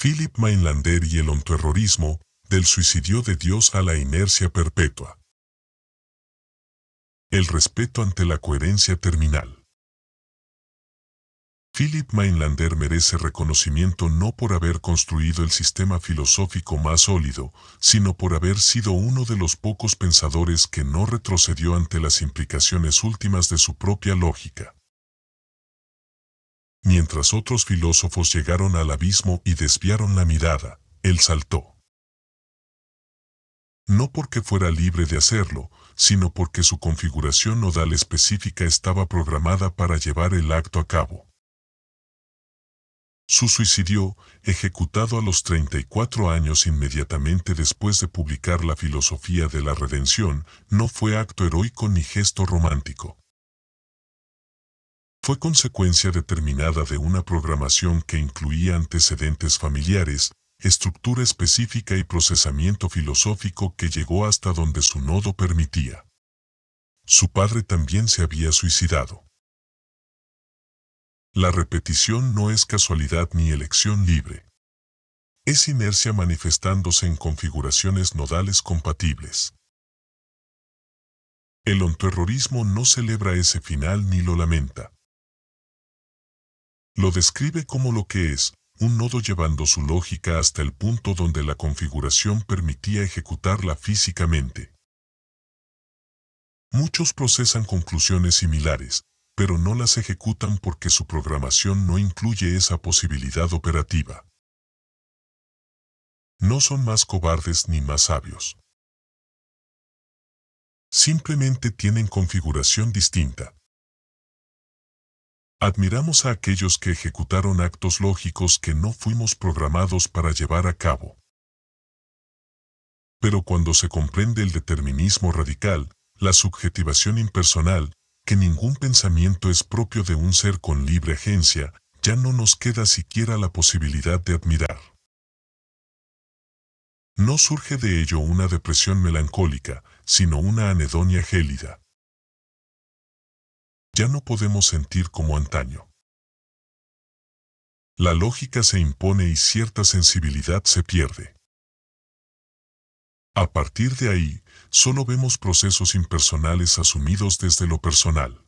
Philip Mainlander y el ontoerrorismo, del suicidio de Dios a la inercia perpetua. El respeto ante la coherencia terminal. Philip Mainlander merece reconocimiento no por haber construido el sistema filosófico más sólido, sino por haber sido uno de los pocos pensadores que no retrocedió ante las implicaciones últimas de su propia lógica. Mientras otros filósofos llegaron al abismo y desviaron la mirada, él saltó. No porque fuera libre de hacerlo, sino porque su configuración nodal específica estaba programada para llevar el acto a cabo. Su suicidio, ejecutado a los 34 años inmediatamente después de publicar La filosofía de la redención, no fue acto heroico ni gesto romántico. Fue consecuencia determinada de una programación que incluía antecedentes familiares, estructura específica y procesamiento filosófico que llegó hasta donde su nodo permitía. Su padre también se había suicidado. La repetición no es casualidad ni elección libre. Es inercia manifestándose en configuraciones nodales compatibles. El ontoerrorismo no celebra ese final ni lo lamenta. Lo describe como lo que es, un nodo llevando su lógica hasta el punto donde la configuración permitía ejecutarla físicamente. Muchos procesan conclusiones similares, pero no las ejecutan porque su programación no incluye esa posibilidad operativa. No son más cobardes ni más sabios. Simplemente tienen configuración distinta. Admiramos a aquellos que ejecutaron actos lógicos que no fuimos programados para llevar a cabo. Pero cuando se comprende el determinismo radical, la subjetivación impersonal, que ningún pensamiento es propio de un ser con libre agencia, ya no nos queda siquiera la posibilidad de admirar. No surge de ello una depresión melancólica, sino una anedonia gélida. Ya no podemos sentir como antaño. La lógica se impone y cierta sensibilidad se pierde. A partir de ahí, solo vemos procesos impersonales asumidos desde lo personal.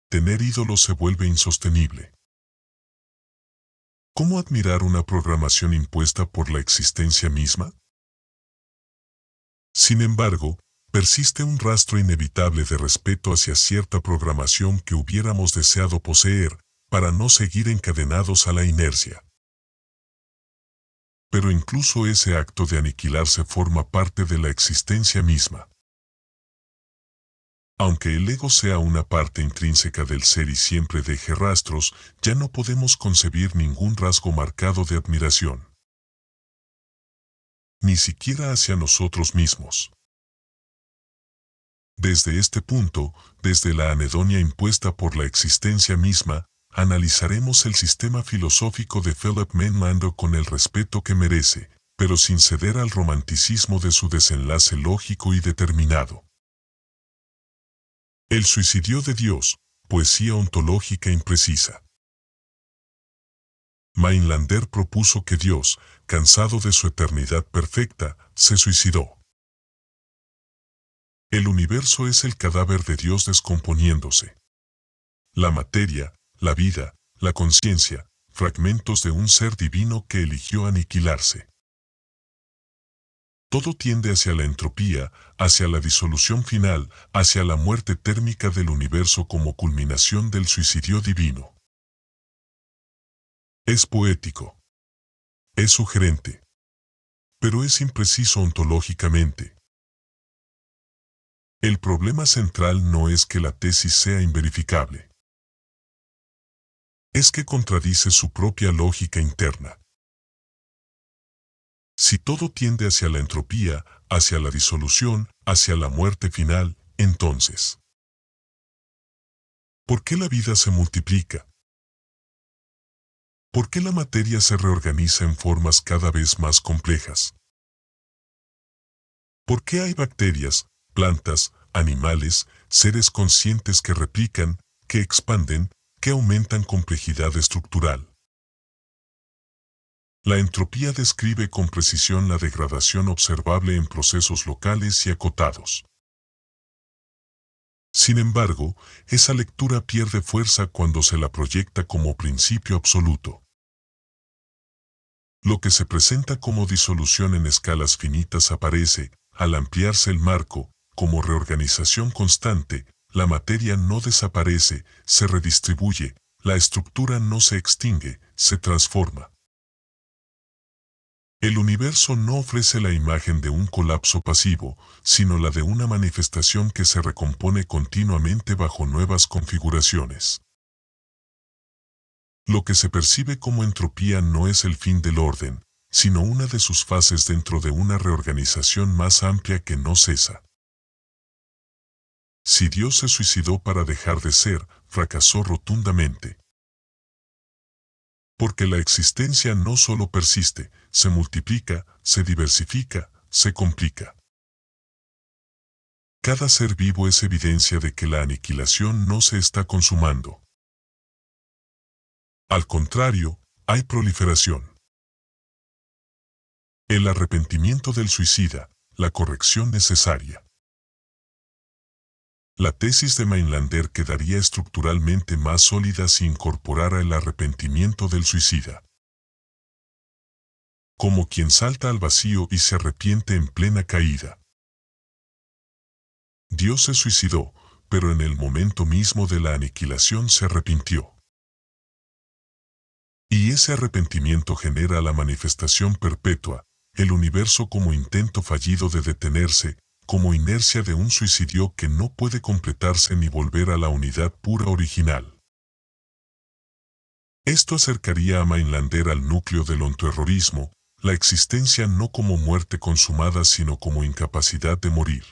Tener ídolos se vuelve insostenible. ¿Cómo admirar una programación impuesta por la existencia misma? Sin embargo, persiste un rastro inevitable de respeto hacia cierta programación que hubiéramos deseado poseer, para no seguir encadenados a la inercia. Pero incluso ese acto de aniquilarse forma parte de la existencia misma. Aunque el ego sea una parte intrínseca del ser y siempre deje rastros, ya no podemos concebir ningún rasgo marcado de admiración. Ni siquiera hacia nosotros mismos. Desde este punto, desde la anedonia impuesta por la existencia misma, analizaremos el sistema filosófico de Philip Mainlander con el respeto que merece, pero sin ceder al romanticismo de su desenlace lógico y determinado. El suicidio de Dios, poesía ontológica imprecisa. Mainlander propuso que Dios, cansado de su eternidad perfecta, se suicidó. El universo es el cadáver de Dios descomponiéndose. La materia, la vida, la conciencia, fragmentos de un ser divino que eligió aniquilarse. Todo tiende hacia la entropía, hacia la disolución final, hacia la muerte térmica del universo como culminación del suicidio divino. Es poético. Es sugerente. Pero es impreciso ontológicamente. El problema central no es que la tesis sea inverificable. Es que contradice su propia lógica interna. Si todo tiende hacia la entropía, hacia la disolución, hacia la muerte final, entonces, ¿por qué la vida se multiplica? ¿Por qué la materia se reorganiza en formas cada vez más complejas? ¿Por qué hay bacterias, plantas, animales, seres conscientes que replican, que expanden, que aumentan complejidad estructural? La entropía describe con precisión la degradación observable en procesos locales y acotados. Sin embargo, esa lectura pierde fuerza cuando se la proyecta como principio absoluto. Lo que se presenta como disolución en escalas finitas aparece, al ampliarse el marco, como reorganización constante. La materia no desaparece, se redistribuye, la estructura no se extingue, se transforma. El universo no ofrece la imagen de un colapso pasivo, sino la de una manifestación que se recompone continuamente bajo nuevas configuraciones. Lo que se percibe como entropía no es el fin del orden, sino una de sus fases dentro de una reorganización más amplia que no cesa. Si Dios se suicidó para dejar de ser, fracasó rotundamente. Porque la existencia no solo persiste, se multiplica, se diversifica, se complica. Cada ser vivo es evidencia de que la aniquilación no se está consumando. Al contrario, hay proliferación. El arrepentimiento del suicida, la corrección necesaria. La tesis de Mainlander quedaría estructuralmente más sólida si incorporara el arrepentimiento del suicida. Como quien salta al vacío y se arrepiente en plena caída. Dios se suicidó, pero en el momento mismo de la aniquilación se arrepintió. Y ese arrepentimiento genera la manifestación perpetua, el universo como intento fallido de detenerse, como inercia de un suicidio que no puede completarse ni volver a la unidad pura original. Esto acercaría a Mainlander al núcleo del ontoerrorismo, la existencia no como muerte consumada sino como incapacidad de morir.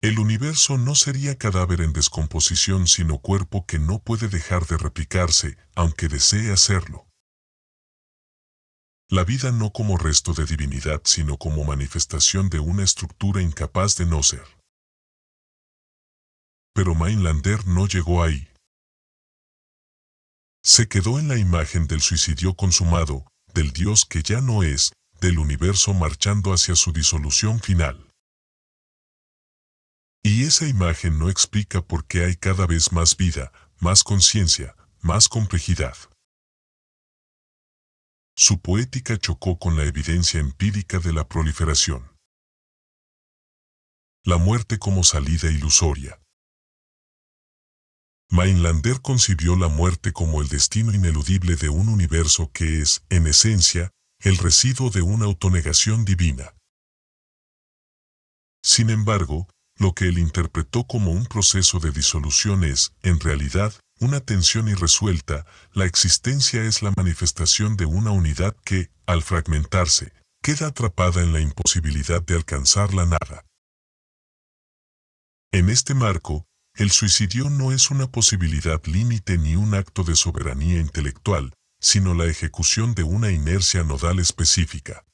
El universo no sería cadáver en descomposición sino cuerpo que no puede dejar de replicarse, aunque desee hacerlo. La vida no como resto de divinidad sino como manifestación de una estructura incapaz de no ser. Pero Mainlander no llegó ahí. Se quedó en la imagen del suicidio consumado, del Dios que ya no es, del universo marchando hacia su disolución final. Y esa imagen no explica por qué hay cada vez más vida, más conciencia, más complejidad. Su poética chocó con la evidencia empírica de la proliferación. La muerte como salida ilusoria. Mainlander concibió la muerte como el destino ineludible de un universo que es, en esencia, el residuo de una autonegación divina. Sin embargo, lo que él interpretó como un proceso de disolución es, en realidad, una tensión irresuelta. La existencia es la manifestación de una unidad que, al fragmentarse, queda atrapada en la imposibilidad de alcanzar la nada. En este marco, el suicidio no es una posibilidad límite ni un acto de soberanía intelectual, sino la ejecución de una inercia nodal específica.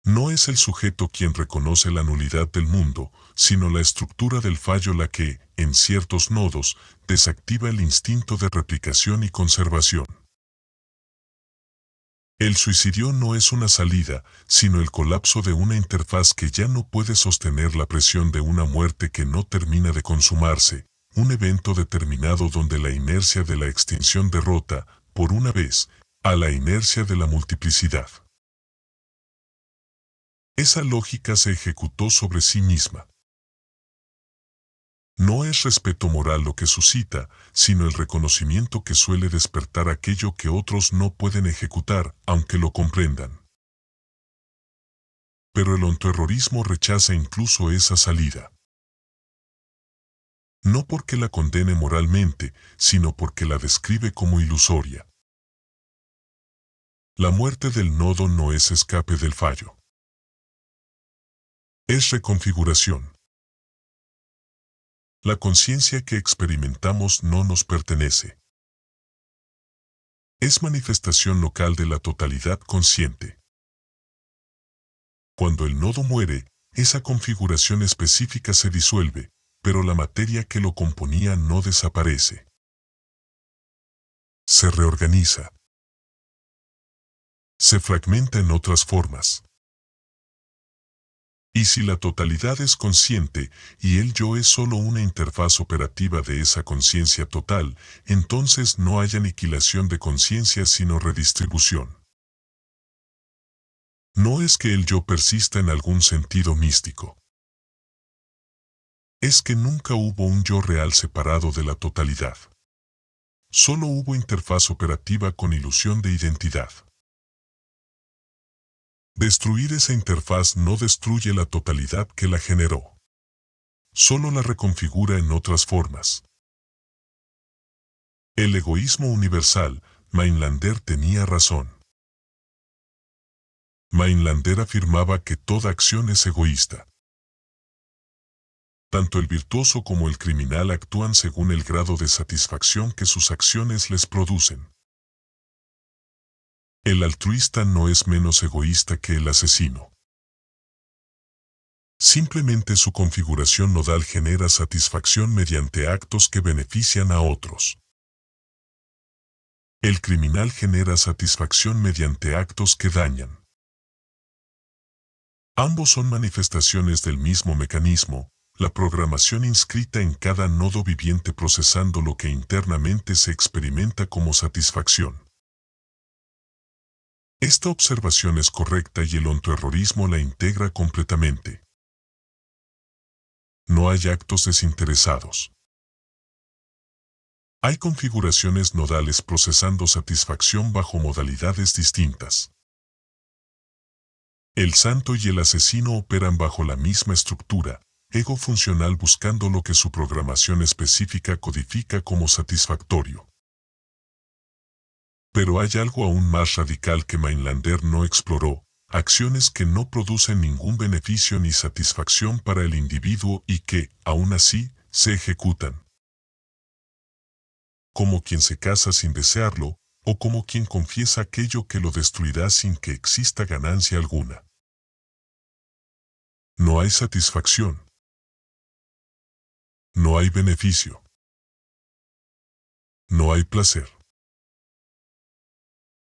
No es el sujeto quien reconoce la nulidad del mundo, sino la estructura del fallo la que, en ciertos nodos, desactiva el instinto de replicación y conservación. El suicidio no es una salida, sino el colapso de una interfaz que ya no puede sostener la presión de una muerte que no termina de consumarse, un evento determinado donde la inercia de la extinción derrota, por una vez, a la inercia de la multiplicidad. Esa lógica se ejecutó sobre sí misma. No es respeto moral lo que suscita, sino el reconocimiento que suele despertar aquello que otros no pueden ejecutar, aunque lo comprendan. Pero el ontoerrorismo rechaza incluso esa salida. No porque la condene moralmente, sino porque la describe como ilusoria. La muerte del nodo no es escape del fallo. Es reconfiguración. La conciencia que experimentamos no nos pertenece. Es manifestación local de la totalidad consciente. Cuando el nodo muere, esa configuración específica se disuelve, pero la materia que lo componía no desaparece. se reorganiza, se fragmenta en otras formas. Y si la totalidad es consciente y el yo es solo una interfaz operativa de esa conciencia total, entonces no hay aniquilación de conciencia sino redistribución. No es que el yo persista en algún sentido místico. Es que nunca hubo un yo real separado de la totalidad. Solo hubo interfaz operativa con ilusión de identidad. Destruir esa interfaz no destruye la totalidad que la generó. Solo la reconfigura en otras formas. El egoísmo universal, Mainlander tenía razón. Mainlander afirmaba que toda acción es egoísta. Tanto el virtuoso como el criminal actúan según el grado de satisfacción que sus acciones les producen. El altruista no es menos egoísta que el asesino. Simplemente su configuración nodal genera satisfacción mediante actos que benefician a otros. El criminal genera satisfacción mediante actos que dañan. Ambos son manifestaciones del mismo mecanismo, la programación inscrita en cada nodo viviente procesando lo que internamente se experimenta como satisfacción. Esta observación es correcta y el ontoerrorismo la integra completamente. No hay actos desinteresados. Hay configuraciones nodales procesando satisfacción bajo modalidades distintas. El santo y el asesino operan bajo la misma estructura, ego funcional buscando lo que su programación específica codifica como satisfactorio. Pero hay algo aún más radical que Mainlander no exploró, acciones que no producen ningún beneficio ni satisfacción para el individuo y que, aún así, se ejecutan. Como quien se casa sin desearlo, o como quien confiesa aquello que lo destruirá sin que exista ganancia alguna. No hay satisfacción. No hay beneficio. No hay placer.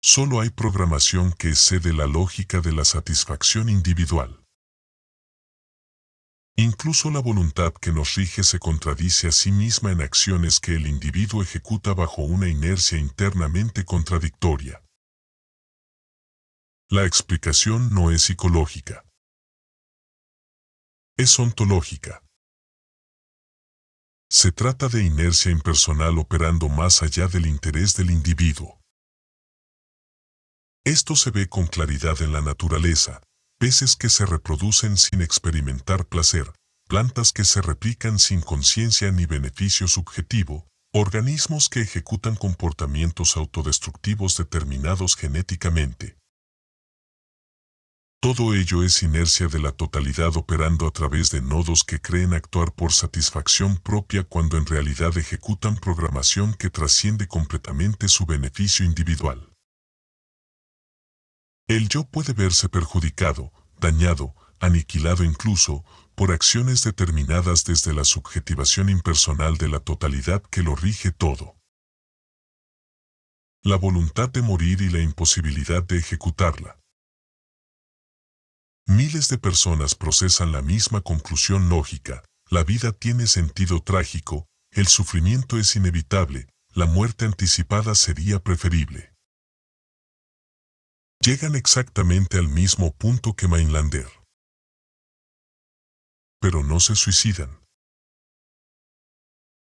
Solo hay programación que excede la lógica de la satisfacción individual. Incluso la voluntad que nos rige se contradice a sí misma en acciones que el individuo ejecuta bajo una inercia internamente contradictoria. La explicación no es psicológica. Es ontológica. Se trata de inercia impersonal operando más allá del interés del individuo. Esto se ve con claridad en la naturaleza, peces que se reproducen sin experimentar placer, plantas que se replican sin conciencia ni beneficio subjetivo, organismos que ejecutan comportamientos autodestructivos determinados genéticamente. Todo ello es inercia de la totalidad operando a través de nodos que creen actuar por satisfacción propia cuando en realidad ejecutan programación que trasciende completamente su beneficio individual. El yo puede verse perjudicado, dañado, aniquilado incluso, por acciones determinadas desde la subjetivación impersonal de la totalidad que lo rige todo. La voluntad de morir y la imposibilidad de ejecutarla. Miles de personas procesan la misma conclusión lógica, la vida tiene sentido trágico, el sufrimiento es inevitable, la muerte anticipada sería preferible. Llegan exactamente al mismo punto que Mainlander. Pero no se suicidan.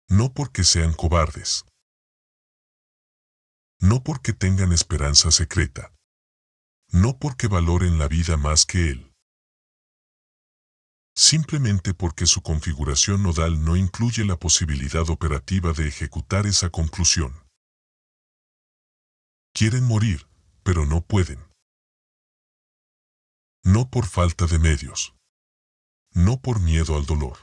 No porque sean cobardes. No porque tengan esperanza secreta. No porque valoren la vida más que él. Simplemente porque su configuración nodal no incluye la posibilidad operativa de ejecutar esa conclusión. Quieren morir, pero no pueden. No por falta de medios. No por miedo al dolor.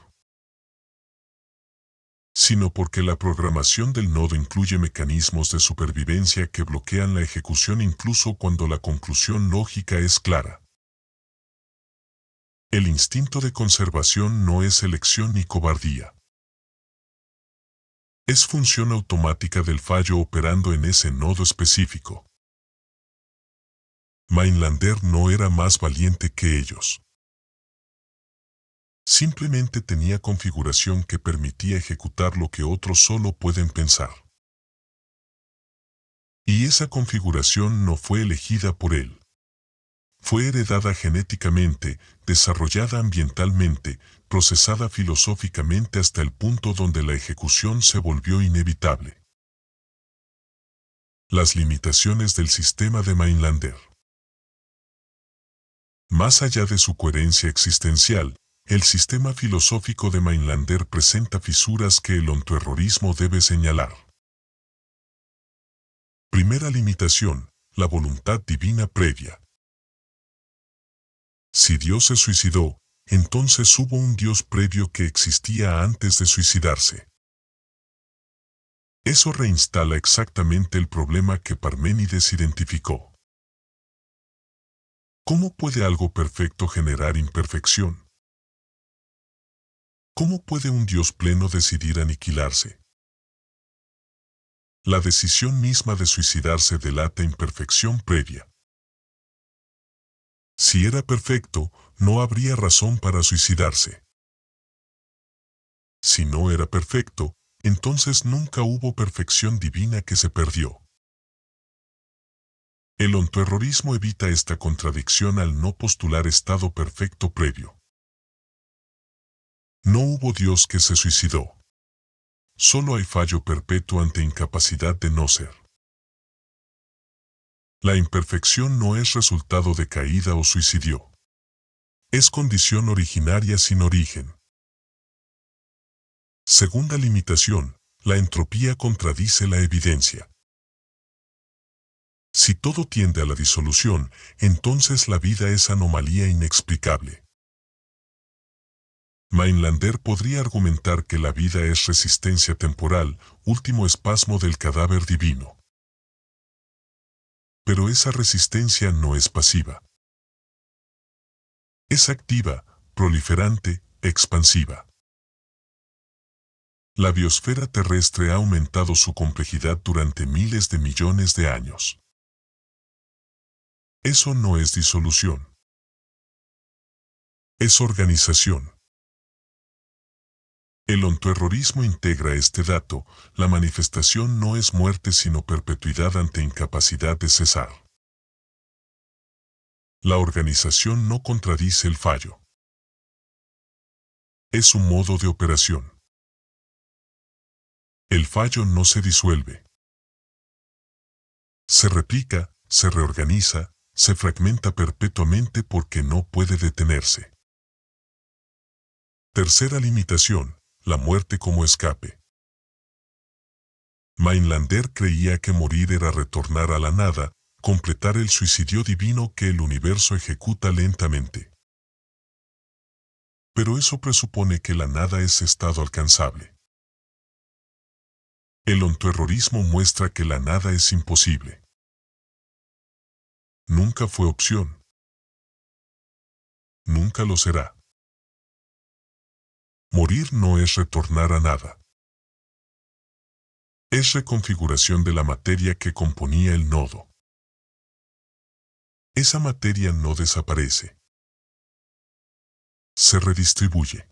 Sino porque la programación del nodo incluye mecanismos de supervivencia que bloquean la ejecución incluso cuando la conclusión lógica es clara. El instinto de conservación no es elección ni cobardía. Es función automática del fallo operando en ese nodo específico. Mainlander no era más valiente que ellos. Simplemente tenía configuración que permitía ejecutar lo que otros solo pueden pensar. Y esa configuración no fue elegida por él. Fue heredada genéticamente, desarrollada ambientalmente, procesada filosóficamente hasta el punto donde la ejecución se volvió inevitable. Las limitaciones del sistema de Mainlander. Más allá de su coherencia existencial, el sistema filosófico de Mainlander presenta fisuras que el ontoerrorismo debe señalar. Primera limitación, la voluntad divina previa. Si Dios se suicidó, entonces hubo un Dios previo que existía antes de suicidarse. Eso reinstala exactamente el problema que Parménides identificó. ¿Cómo puede algo perfecto generar imperfección? ¿Cómo puede un Dios pleno decidir aniquilarse? La decisión misma de suicidarse delata imperfección previa. Si era perfecto, no habría razón para suicidarse. Si no era perfecto, entonces nunca hubo perfección divina que se perdió. El ontoerrorismo evita esta contradicción al no postular estado perfecto previo. No hubo Dios que se suicidó. Solo hay fallo perpetuo ante incapacidad de no ser. La imperfección no es resultado de caída o suicidio. Es condición originaria sin origen. Segunda limitación, la entropía contradice la evidencia. Si todo tiende a la disolución, entonces la vida es anomalía inexplicable. Mainlander podría argumentar que la vida es resistencia temporal, último espasmo del cadáver divino. Pero esa resistencia no es pasiva. Es activa, proliferante, expansiva. La biosfera terrestre ha aumentado su complejidad durante miles de millones de años. Eso no es disolución. Es organización. El ontoerrorismo integra este dato, la manifestación no es muerte sino perpetuidad ante incapacidad de cesar. La organización no contradice el fallo. Es un modo de operación. El fallo no se disuelve. Se replica, se reorganiza, se fragmenta perpetuamente porque no puede detenerse. Tercera limitación, la muerte como escape. Mainlander creía que morir era retornar a la nada, completar el suicidio divino que el universo ejecuta lentamente. Pero eso presupone que la nada es estado alcanzable. El ontoerrorismo muestra que la nada es imposible. Nunca fue opción. Nunca lo será. Morir no es retornar a nada. Es reconfiguración de la materia que componía el nodo. Esa materia no desaparece. Se redistribuye.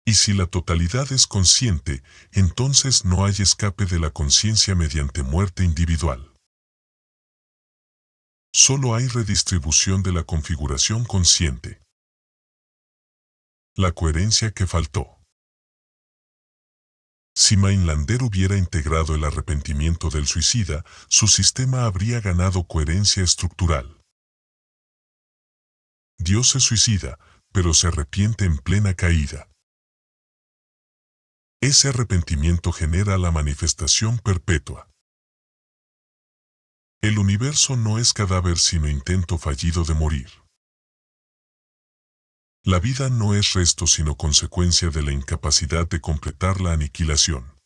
Y si la totalidad es consciente, entonces no hay escape de la conciencia mediante muerte individual. Solo hay redistribución de la configuración consciente. La coherencia que faltó. Si Mainlander hubiera integrado el arrepentimiento del suicida, su sistema habría ganado coherencia estructural. Dios se suicida, pero se arrepiente en plena caída. Ese arrepentimiento genera la manifestación perpetua. El universo no es cadáver sino intento fallido de morir. La vida no es resto sino consecuencia de la incapacidad de completar la aniquilación.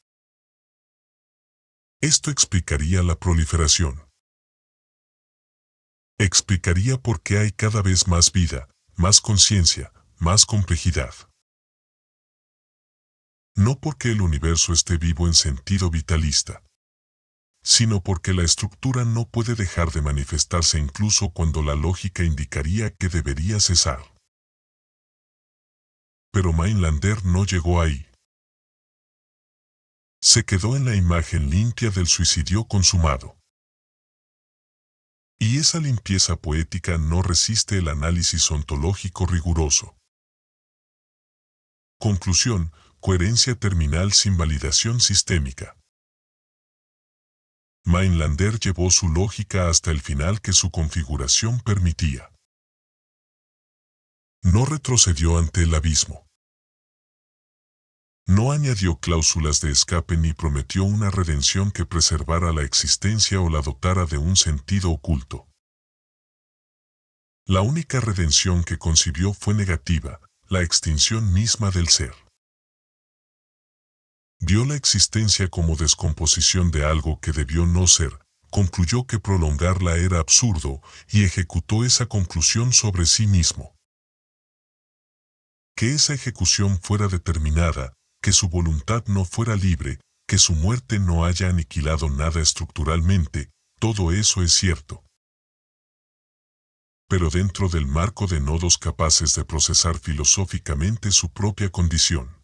Esto explicaría la proliferación. Explicaría por qué hay cada vez más vida, más conciencia, más complejidad. No porque el universo esté vivo en sentido vitalista, sino porque la estructura no puede dejar de manifestarse incluso cuando la lógica indicaría que debería cesar. Pero Mainlander no llegó ahí. Se quedó en la imagen limpia del suicidio consumado. Y esa limpieza poética no resiste el análisis ontológico riguroso. Conclusión: coherencia terminal sin validación sistémica. Mainlander llevó su lógica hasta el final que su configuración permitía. No retrocedió ante el abismo. No añadió cláusulas de escape ni prometió una redención que preservara la existencia o la dotara de un sentido oculto. La única redención que concibió fue negativa, la extinción misma del ser. Vio la existencia como descomposición de algo que debió no ser, concluyó que prolongarla era absurdo y ejecutó esa conclusión sobre sí mismo. Que esa ejecución fuera determinada, que su voluntad no fuera libre, que su muerte no haya aniquilado nada estructuralmente, todo eso es cierto. Pero dentro del marco de nodos capaces de procesar filosóficamente su propia condición.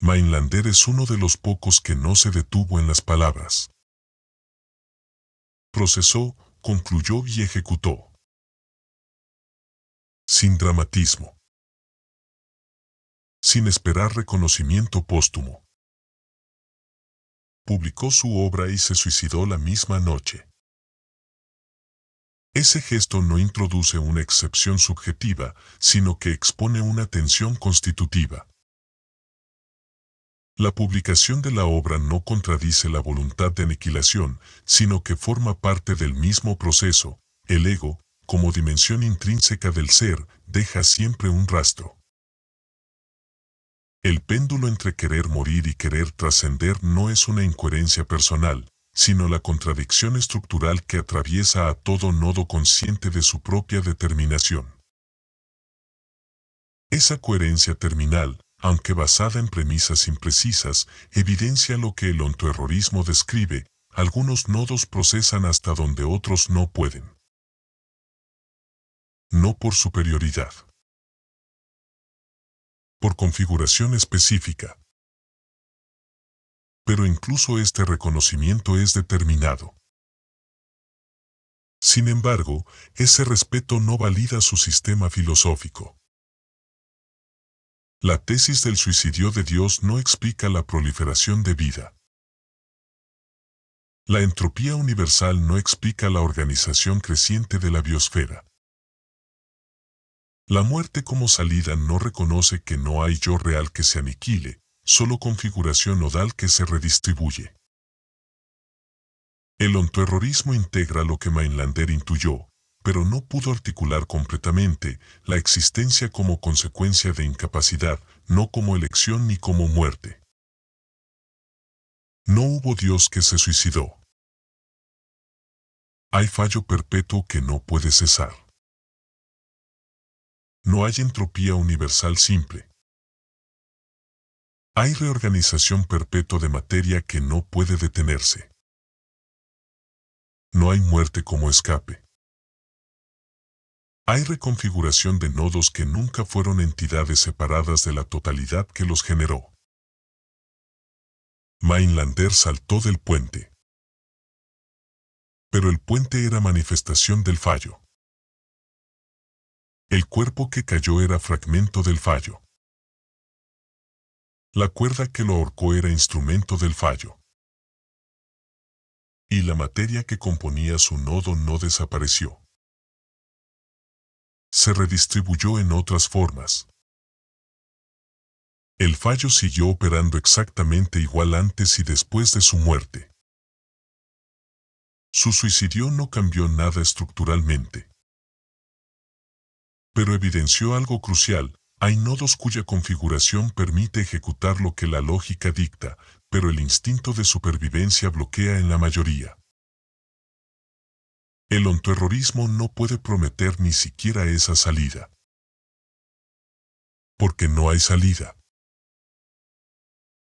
Mainlander es uno de los pocos que no se detuvo en las palabras. Procesó, concluyó y ejecutó. Sin dramatismo. Sin esperar reconocimiento póstumo. Publicó su obra y se suicidó la misma noche. Ese gesto no introduce una excepción subjetiva, sino que expone una tensión constitutiva. La publicación de la obra no contradice la voluntad de aniquilación, sino que forma parte del mismo proceso. El ego, como dimensión intrínseca del ser, deja siempre un rastro. El péndulo entre querer morir y querer trascender no es una incoherencia personal, sino la contradicción estructural que atraviesa a todo nodo consciente de su propia determinación. Esa coherencia terminal, aunque basada en premisas imprecisas, evidencia lo que el ontoerrorismo describe: algunos nodos procesan hasta donde otros no pueden. No por superioridad. Por configuración específica. Pero incluso este reconocimiento es determinado. Sin embargo, ese respeto no valida su sistema filosófico. La tesis del suicidio de Dios no explica la proliferación de vida. La entropía universal no explica la organización creciente de la biosfera. La muerte como salida no reconoce que no hay yo real que se aniquile, solo configuración nodal que se redistribuye. El ontoerrorismo integra lo que Mainlander intuyó, pero no pudo articular completamente: la existencia como consecuencia de incapacidad, no como elección ni como muerte. No hubo Dios que se suicidó. Hay fallo perpetuo que no puede cesar. No hay entropía universal simple. Hay reorganización perpetua de materia que no puede detenerse. No hay muerte como escape. Hay reconfiguración de nodos que nunca fueron entidades separadas de la totalidad que los generó. Mainlander saltó del puente. Pero el puente era manifestación del fallo. El cuerpo que cayó era fragmento del fallo. La cuerda que lo ahorcó era instrumento del fallo. Y la materia que componía su nodo no desapareció. Se redistribuyó en otras formas. El fallo siguió operando exactamente igual antes y después de su muerte. Su suicidio no cambió nada estructuralmente. Pero evidenció algo crucial: hay nodos cuya configuración permite ejecutar lo que la lógica dicta, pero el instinto de supervivencia bloquea en la mayoría. El ontoerrorismo no puede prometer ni siquiera esa salida. Porque no hay salida.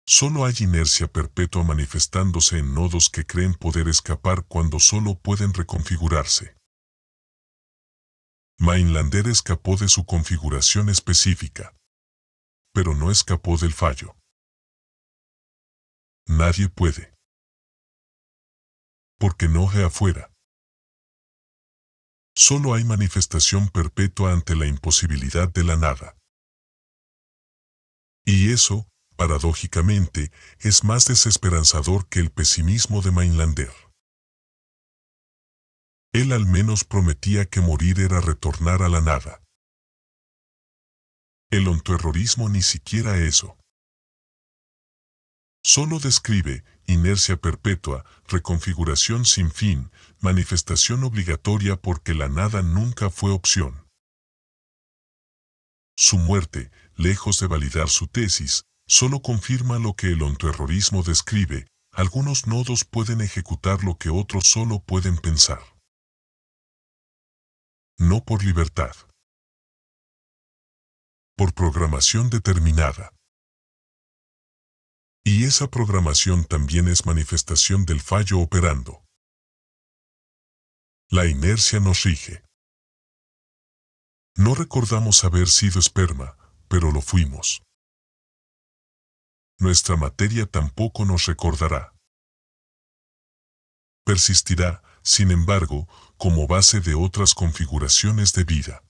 Solo hay inercia perpetua manifestándose en nodos que creen poder escapar cuando solo pueden reconfigurarse. Mainlander escapó de su configuración específica, pero no escapó del fallo. Nadie puede. Porque no hay afuera. Solo hay manifestación perpetua ante la imposibilidad de la nada. Y eso, paradójicamente, es más desesperanzador que el pesimismo de Mainlander. Él al menos prometía que morir era retornar a la nada. El ontoerrorismo ni siquiera eso. Solo describe inercia perpetua, reconfiguración sin fin, manifestación obligatoria porque la nada nunca fue opción. Su muerte, lejos de validar su tesis, solo confirma lo que el ontoerrorismo describe: algunos nodos pueden ejecutar lo que otros solo pueden pensar. No por libertad. Por programación determinada. Y esa programación también es manifestación del fallo operando. La inercia nos rige. No recordamos haber sido esperma, pero lo fuimos. Nuestra materia tampoco nos recordará. Persistirá, sin embargo, como base de otras configuraciones de vida.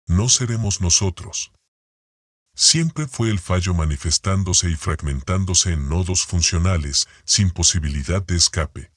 No seremos nosotros. Siempre fue el fallo manifestándose y fragmentándose en nodos funcionales, sin posibilidad de escape.